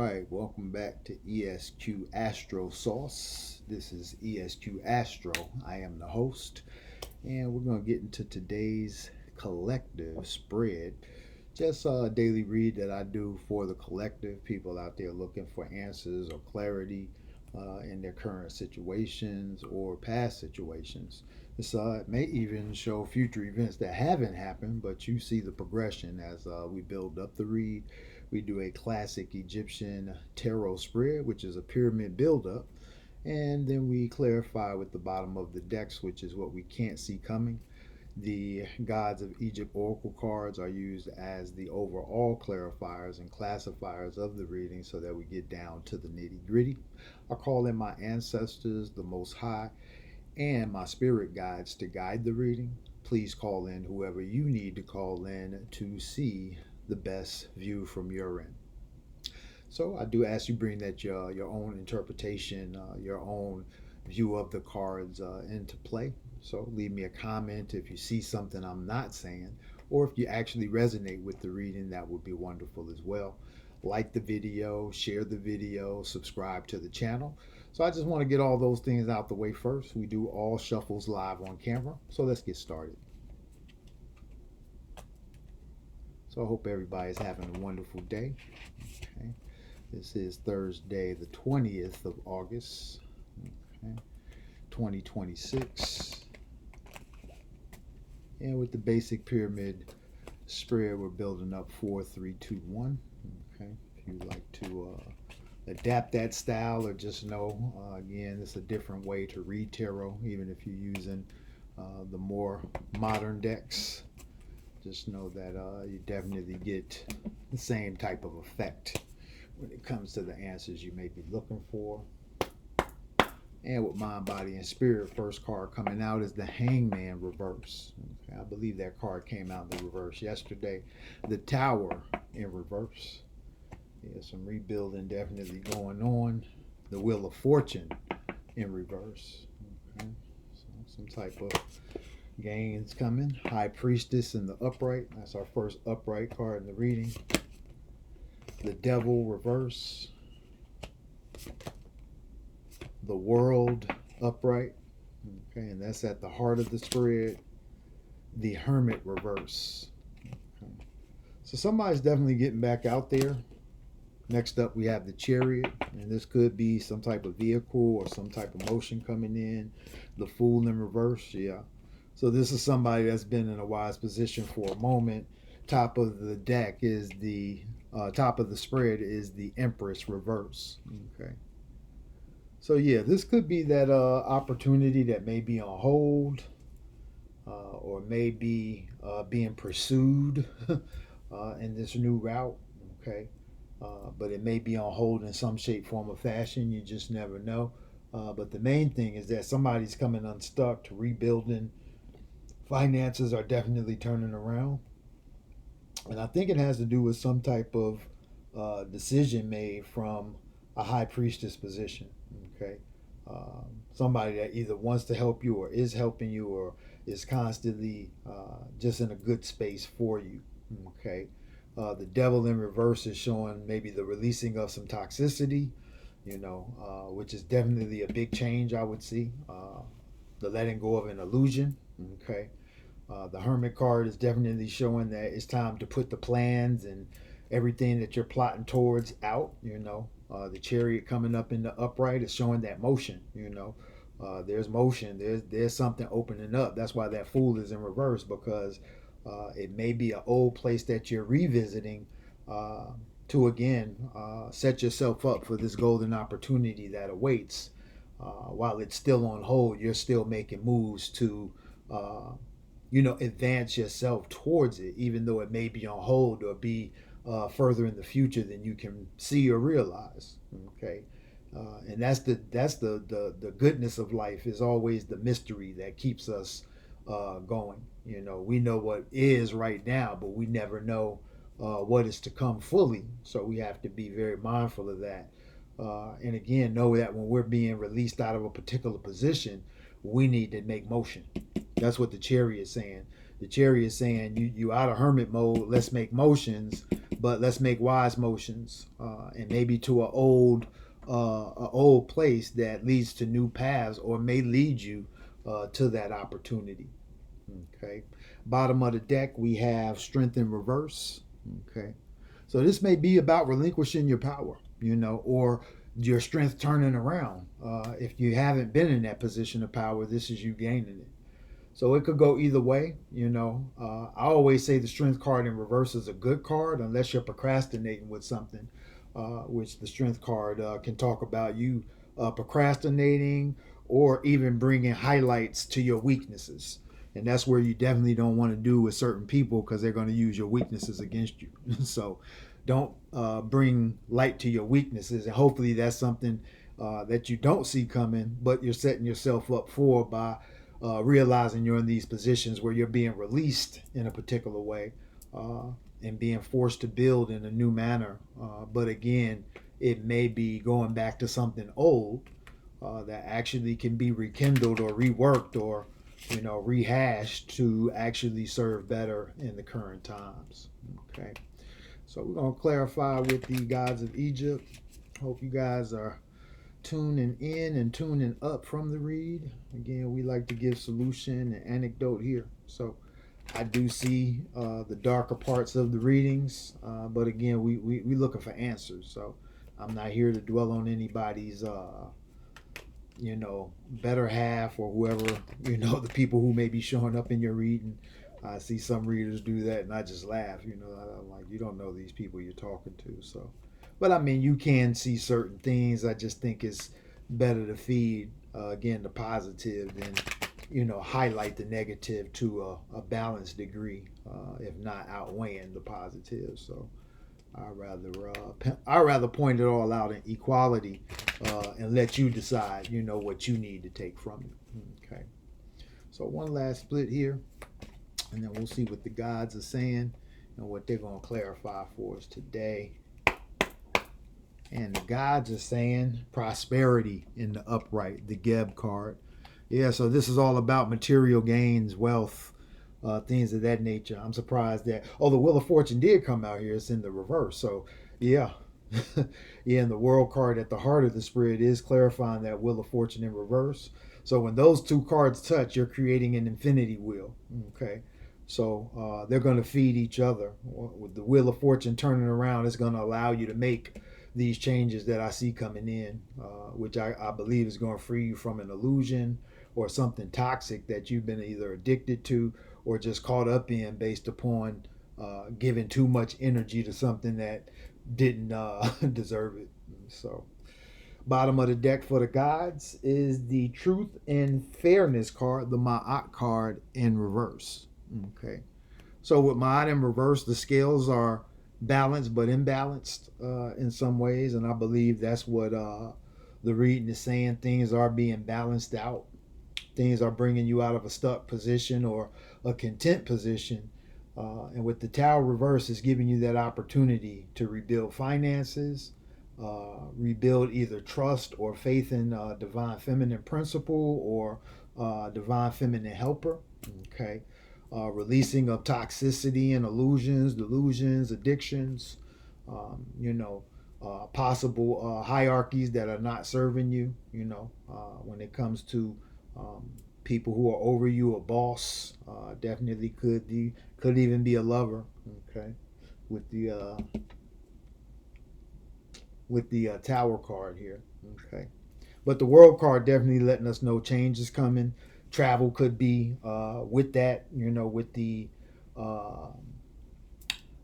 right, welcome back to ESQ-Astro Sauce. This is ESQ-Astro. I am the host, and we're going to get into today's collective spread. Just a daily read that I do for the collective, people out there looking for answers or clarity in their current situations or past situations. This may even show future events that haven't happened, but you see the progression as we build up the read. We do a classic Egyptian tarot spread, which is a pyramid buildup, and then we clarify with the bottom of the decks, which is what we can't see coming. The Gods of Egypt Oracle cards are used as the overall clarifiers and classifiers of the reading so that we get down to the nitty gritty. I call in my ancestors, the Most High, and my spirit guides to guide the reading. Please call in whoever you need to call in to see the best view from your end. So I do ask you bring that your own interpretation, your own view of the cards into play. So leave me a comment if you see something I'm not saying, or if you actually resonate with the reading, that would be wonderful as well. Like the video, share the video, subscribe to the channel. So I just want to get all those things out the way first. We do all shuffles live on camera. So let's get started. So I hope everybody's having a wonderful day. Okay. This is Thursday, the 20th of August, okay, 2026. And with the basic pyramid spread, we're building up 4, 3, 2, 1. Okay. If you'd like to adapt that style or just know, again, it's a different way to read tarot, even if you're using the more modern decks. Just know that you definitely get the same type of effect when it comes to the answers you may be looking for. And with Mind, Body, and Spirit, first card coming out is the Hangman reverse. Okay, I believe that card came out in the reverse yesterday. The Tower in reverse. Yeah, some rebuilding definitely going on. The Wheel of Fortune in reverse. Okay, so some type of gains coming. High Priestess in the upright. That's our first upright card in the reading. The Devil reverse. The World upright. Okay, and that's at the heart of the spread. The Hermit reverse. Okay. So somebody's definitely getting back out there. Next up, we have the Chariot, and this could be some type of vehicle or some type of motion coming in. The Fool in reverse, yeah. So this is somebody that's been in a wise position for a moment. Top of the deck is the top of the spread is the Empress reverse. Okay. So yeah, this could be that opportunity that may be on hold, or may be being pursued in this new route. Okay. But it may be on hold in some shape, form, or fashion. You just never know. But the main thing is that somebody's coming unstuck to rebuilding. Finances are definitely turning around. And I think it has to do with some type of decision made from a High Priestess position. Okay. Somebody that either wants to help you or is helping you or is constantly just in a good space for you. Okay. The Devil in reverse is showing maybe the releasing of some toxicity, which is definitely a big change, I would see. The letting go of an illusion. Okay. The Hermit card is definitely showing that it's time to put the plans and everything that you're plotting towards out. The Chariot coming up in the upright is showing that motion. There's motion. There's something opening up. That's why that Fool is in reverse, because it may be an old place that you're revisiting to again set yourself up for this golden opportunity that awaits. While it's still on hold, you're still making moves to advance yourself towards it, even though it may be on hold or be further in the future than you can see or realize. Okay. And that's the goodness of life, is always the mystery that keeps us going. We know what is right now, but we never know what is to come fully. So we have to be very mindful of that. And again, know that when we're being released out of a particular position, we need to make motion. That's what the Chariot is saying. The Chariot is saying you out of hermit mode. Let's make motions, but let's make wise motions, and maybe to a old place that leads to new paths, or may lead you to that opportunity. Okay. Bottom of the deck, we have strength in reverse. Okay. So this may be about relinquishing your power, or your strength turning around. If you haven't been in that position of power, this is you gaining it. So it could go either way. I always say the strength card in reverse is a good card unless you're procrastinating with something, which the strength card can talk about you procrastinating or even bringing highlights to your weaknesses. And that's where you definitely don't want to do with certain people, because they're going to use your weaknesses against you. So don't bring light to your weaknesses. And hopefully that's something that you don't see coming, but you're setting yourself up for by realizing you're in these positions where you're being released in a particular way, and being forced to build in a new manner. But again, it may be going back to something old that actually can be rekindled or reworked, or rehashed to actually serve better in the current times. Okay, so we're going to clarify with the gods of Egypt. Hope you guys are tuning in and tuning up from the read. Again, we like to give solution and anecdote here. So I do see the darker parts of the readings, but again, we looking for answers. So I'm not here to dwell on anybody's better half, or whoever, the people who may be showing up in your reading. I see some readers do that, and I just laugh. I'm like, you don't know these people you're talking to. So, but I mean, you can see certain things. I just think it's better to feed, again, the positive than, highlight the negative to a balanced degree, if not outweighing the positive. So I'd rather point it all out in equality, and let you decide, what you need to take from it. Okay. So one last split here, and then we'll see what the gods are saying and what they're going to clarify for us today. And the gods are saying prosperity in the upright, the Geb card. Yeah, so this is all about material gains, wealth, things of that nature. I'm surprised that, the Wheel of Fortune did come out here. It's in the reverse. So, yeah. Yeah, and the World card at the heart of the spread is clarifying that Wheel of Fortune in reverse. So when those two cards touch, you're creating an infinity wheel. Okay. So they're going to feed each other. With the Wheel of Fortune turning around, it's going to allow you to make these changes that I see coming in, which I believe is going to free you from an illusion or something toxic that you've been either addicted to or just caught up in based upon giving too much energy to something that didn't deserve it. So, bottom of the deck for the gods is the Truth and Fairness card, the Ma'at card in reverse. Okay. So with Ma'at in reverse, the scales are balanced but imbalanced in some ways, and I believe that's what the reading is saying. Things are being balanced out. Things are bringing you out of a stuck position or a content position. And with the Tower reverse, it's giving you that opportunity to rebuild finances, rebuild either trust or faith in divine feminine principle or divine feminine helper. Okay. Releasing of toxicity and illusions, delusions, addictions, possible hierarchies that are not serving you, when it comes to people who are over you, a boss, definitely could even be a lover. Okay, with the Tower card here. Okay, but the World card definitely letting us know change is coming. Travel could be with that, with the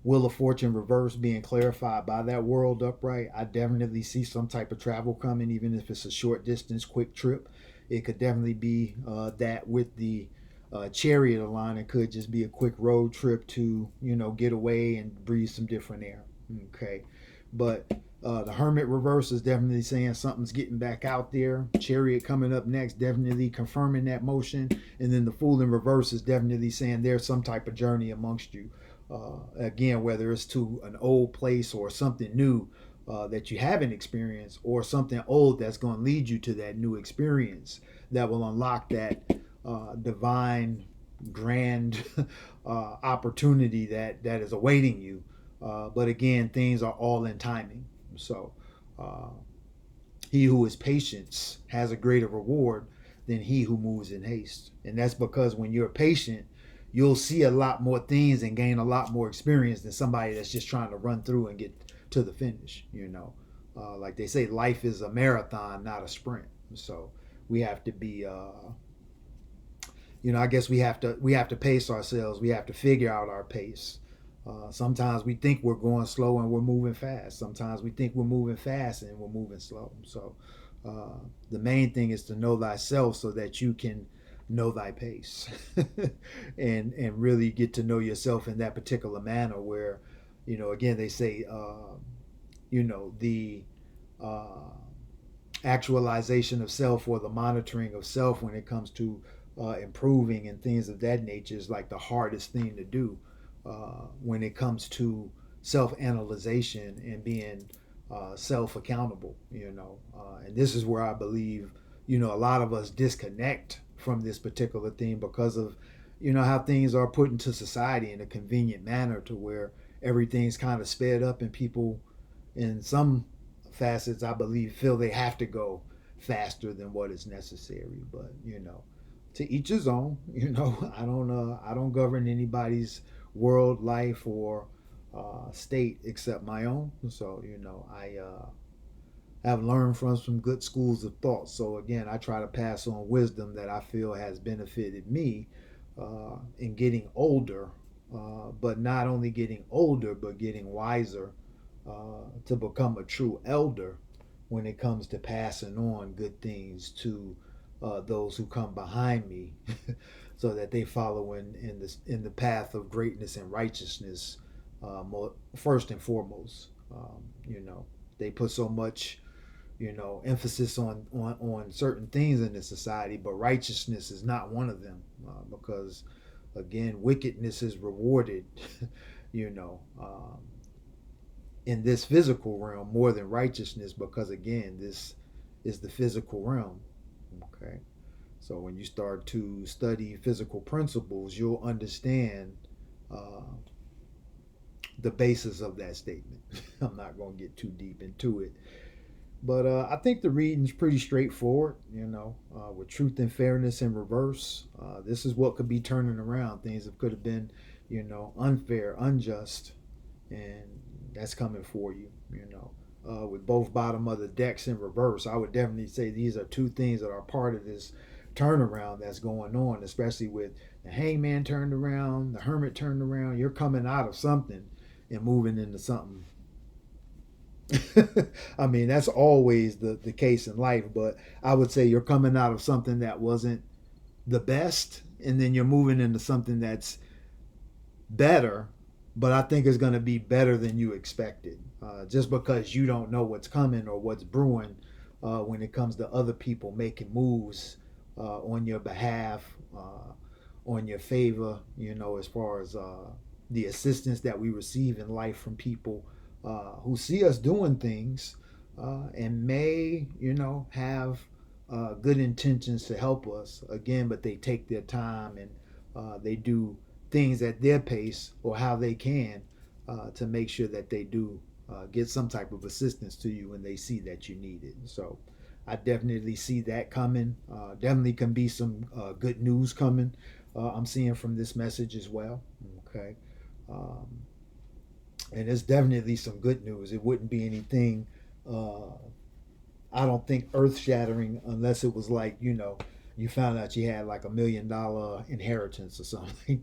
Wheel of Fortune reverse being clarified by that World upright. I definitely see some type of travel coming, even if it's a short distance, quick trip. It could definitely be that with the Chariot line. It could just be a quick road trip to, get away and breathe some different air. Okay. But the Hermit reverse is definitely saying something's getting back out there. Chariot coming up next, definitely confirming that motion. And then the Fool in reverse is definitely saying there's some type of journey amongst you. Again, whether it's to an old place or something new that you haven't experienced, or something old that's going to lead you to that new experience that will unlock that divine grand opportunity that is awaiting you. But again, things are all in timing. So uh, he who is patient has a greater reward than he who moves in haste. And that's because when you're patient, you'll see a lot more things and gain a lot more experience than somebody that's just trying to run through and get to the finish. Like they say, life is a marathon, not a sprint. So we have to be, I guess we have to pace ourselves. We have to figure out our pace. Sometimes we think we're going slow and we're moving fast. Sometimes we think we're moving fast and we're moving slow. So the main thing is to know thyself so that you can know thy pace and really get to know yourself in that particular manner where, again, they say, the uh, actualization of self or the monitoring of self when it comes to improving and things of that nature is like the hardest thing to do when it comes to self-analyzation and being self-accountable. And this is where I believe a lot of us disconnect from this particular thing because of how things are put into society in a convenient manner to where everything's kind of sped up and people in some facets I believe feel they have to go faster than what is necessary. But to each his own. I don't govern anybody's world, life, or state except my own. So I have learned from some good schools of thought. So again, I try to pass on wisdom that I feel has benefited me in getting older, but not only getting older, but getting wiser to become a true elder when it comes to passing on good things to those who come behind me, so that they follow in the path of greatness and righteousness. First and foremost, they put so much emphasis on certain things in this society, but righteousness is not one of them because again, wickedness is rewarded. you know um, in this physical realm more than righteousness, because again, this is the physical realm. Okay, so when you start to study physical principles, you'll understand uh, the basis of that statement. I'm not going to get too deep into it, but I think the reading's pretty straightforward. With truth and fairness in reverse, this is what could be turning around things that could have been, unfair, unjust, and that's coming for you. With both bottom of the decks in reverse, I would definitely say these are two things that are part of this turnaround that's going on, especially with the hangman turned around, the hermit turned around. You're coming out of something and moving into something. I mean, that's always the case in life, but I would say you're coming out of something that wasn't the best, and then you're moving into something that's better, but I think it's going to be better than you expected. Just because you don't know what's coming or what's brewing when it comes to other people making moves on your behalf, on your favor, as far as the assistance that we receive in life from people who see us doing things and may, have good intentions to help us again, but they take their time and they do things at their pace or how they can to make sure that they do get some type of assistance to you when they see that you need it. So I definitely see that coming. Definitely can be some good news coming. I'm seeing from this message as well. Okay. Um, and it's definitely some good news. It wouldn't be anything, I don't think, earth shattering unless it was like, you found out you had like $1 million inheritance or something like